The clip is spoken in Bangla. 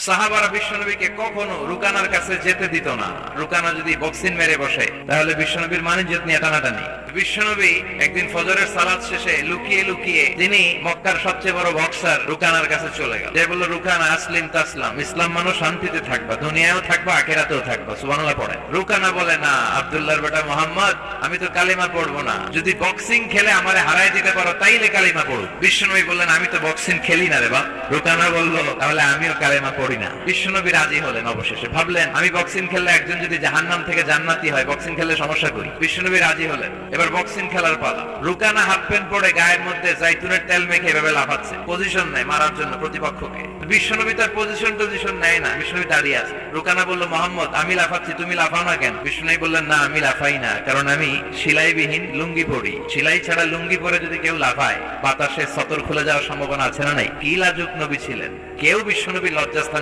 সাহাবারা বিশ্বনবীকে কখনো রুকানার কাছে যেতে দিত না। রুকানা যদি বক্সিং মেরে বসে তাহলে বিশ্বনবীর মানিজ্যত নিয়ে টানাটানি। বিশ্বনবী একদিন ফজরের সালাত শেষে লুকিয়ে লুকিয়ে তিনি মক্কার সবচেয়ে বড় বক্সার রুকানার কাছে চলে গেল। যে বলল, রুকানা আসলিম তাসলাম, ইসলাম মানো শান্তিতে থাকবা, দুনিয়ায়ও থাকবা আখিরাতেও থাকবা। সুবহানাল্লাহ পড়ে। রুকানা বলে, না আব্দুল্লাহর বেটা মুহাম্মদ, আমি তো কালিমা পড়বো না। যদি বক্সিং খেলে আমারে হারাই দিতে পারো তাইলে কালিমা পড়ো। বিশ্বনবী বললেন, আমি তো বক্সিং খেলি না রে বাপ। রুকানা বলল, তাহলে আমিও কালিমা পড়ি না। বিশ্বনবী রাজি হলেন। অবশেষে ভাবলেন, আমি বক্সিং খেললে একজন যদি জাহান্নাম থেকে জান্নাতি হয়, বক্সিং খেললে সমস্যা করি। বিশ্বনবী রাজি হলেন। এবার বক্সিং খেলার পালা। রুকানা হাফ প্যান্ট পরে গায়ের মধ্যে জাইতুনের তেল মেখে এভাবে লাফাচ্ছে, পজিশন নেয় মারার জন্য প্রতিপক্ষকে। বিশ্বনবী তার পজিশন নেয় না, বিশ্বনবী দাঁড়িয়ে আছে। রুকানা বলল, মোহাম্মদ আমি লাফাচ্ছি, তুমি লাফাও না কেন? বিশ্বনবী বললেন, না আমি লাফাই না, কারণ আমি সেলাইবিহীন লুঙ্গি পরি। সেলাই ছাড়া লুঙ্গি পরে যদি কেউ লাফায় বাতাসে সতর খুলে যাওয়ার সম্ভাবনা আছে না নাই? কি লাজুক নবী ছিলেন। কেউ বিশ্বনবী লজ্জাস্থানে